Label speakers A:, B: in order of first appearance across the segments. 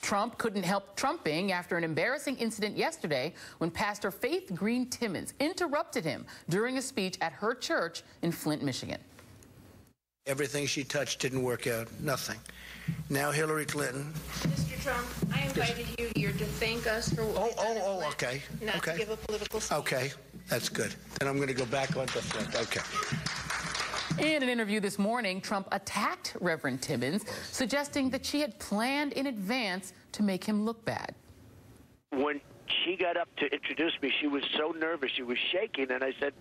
A: Trump couldn't help trumping after an embarrassing incident yesterday when Pastor Faith Green Timmons interrupted him during a speech at her church in Flint, Michigan.
B: Everything she touched didn't work out. Nothing. Now Hillary Clinton.
C: Mr. Trump, I invited you here to thank us for what we've done in Flint,
B: okay.
C: not to give a political speech.
B: Okay, that's good. And I'm going to go back onto Flint. Okay.
A: In an interview this morning, Trump attacked Reverend Timmons, suggesting that she had planned in advance to make him look bad.
D: When she got up to introduce me, she was so nervous. She was shaking, and I said,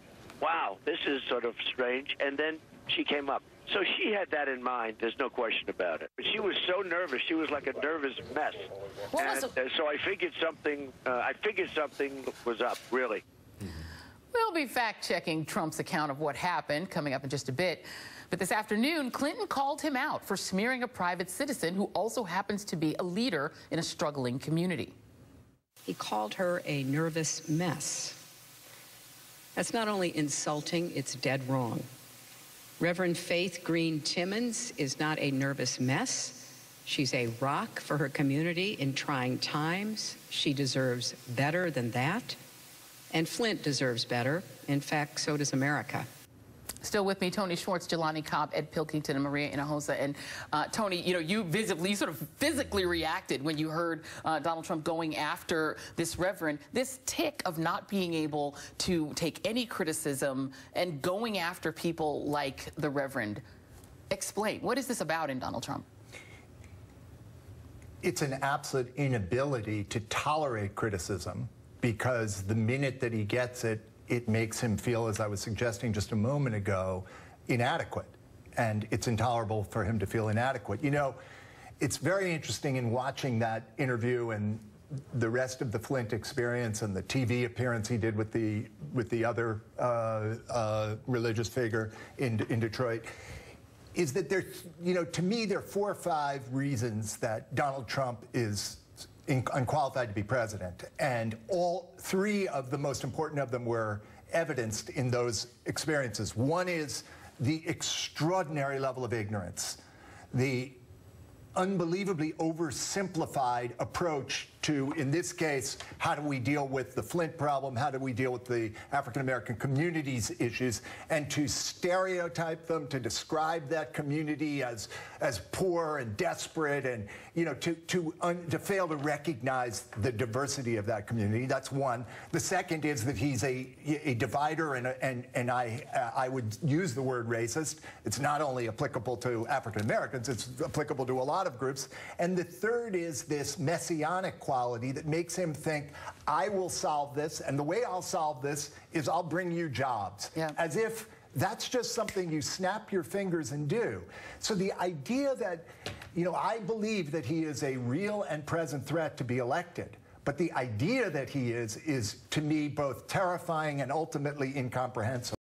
D: wow, this is sort of strange. And then she came up. So she had that in mind. There's no question about it. But she was so nervous. She was like a nervous mess. So I figured something. Something was up, really.
A: We'll be fact-checking Trump's account of what happened coming up in just a bit. But this afternoon, Clinton called him out for smearing a private citizen who also happens to be a leader in a struggling community.
E: He called her a nervous mess. That's not only insulting, it's dead wrong. Reverend Faith Green Timmons is not a nervous mess. She's a rock for her community in trying times. She deserves better than that. And Flint deserves better. In fact, so does America.
A: Still with me, Tony Schwartz, Jelani Cobb, Ed Pilkington, and Maria Hinojosa. And Tony, you sort of physically reacted when you heard Donald Trump going after this reverend. This tick of not being able to take any criticism and going after people like the reverend. Explain. What is this about in Donald Trump?
F: It's an absolute inability to tolerate criticism, because the minute that he gets it, it makes him feel, as I was suggesting just a moment ago, inadequate. And it's intolerable for him to feel inadequate. You know, it's very interesting in watching that interview and the rest of the Flint experience and the TV appearance he did with the other religious figure in Detroit, is that there's, to me, there are 4 or 5 reasons that Donald Trump is unqualified to be president, and all 3 of the most important of them were evidenced in those experiences. One is the extraordinary level of ignorance, the unbelievably oversimplified approach to, in this case, how do we deal with the Flint problem, how do we deal with the African-American community's issues, and to stereotype them, to describe that community as poor and desperate, and to fail to recognize the diversity of that community. That's one. The second is that he's a divider, and I would use the word racist. It's not only applicable to African-Americans, it's applicable to a lot of groups. And the third is this messianic quality that makes him think, I will solve this, and the way I'll solve this is I'll bring you jobs. Yeah. As if that's just something you snap your fingers and do. So the idea that, I believe that he is a real and present threat to be elected, but the idea that he is to me both terrifying and ultimately incomprehensible.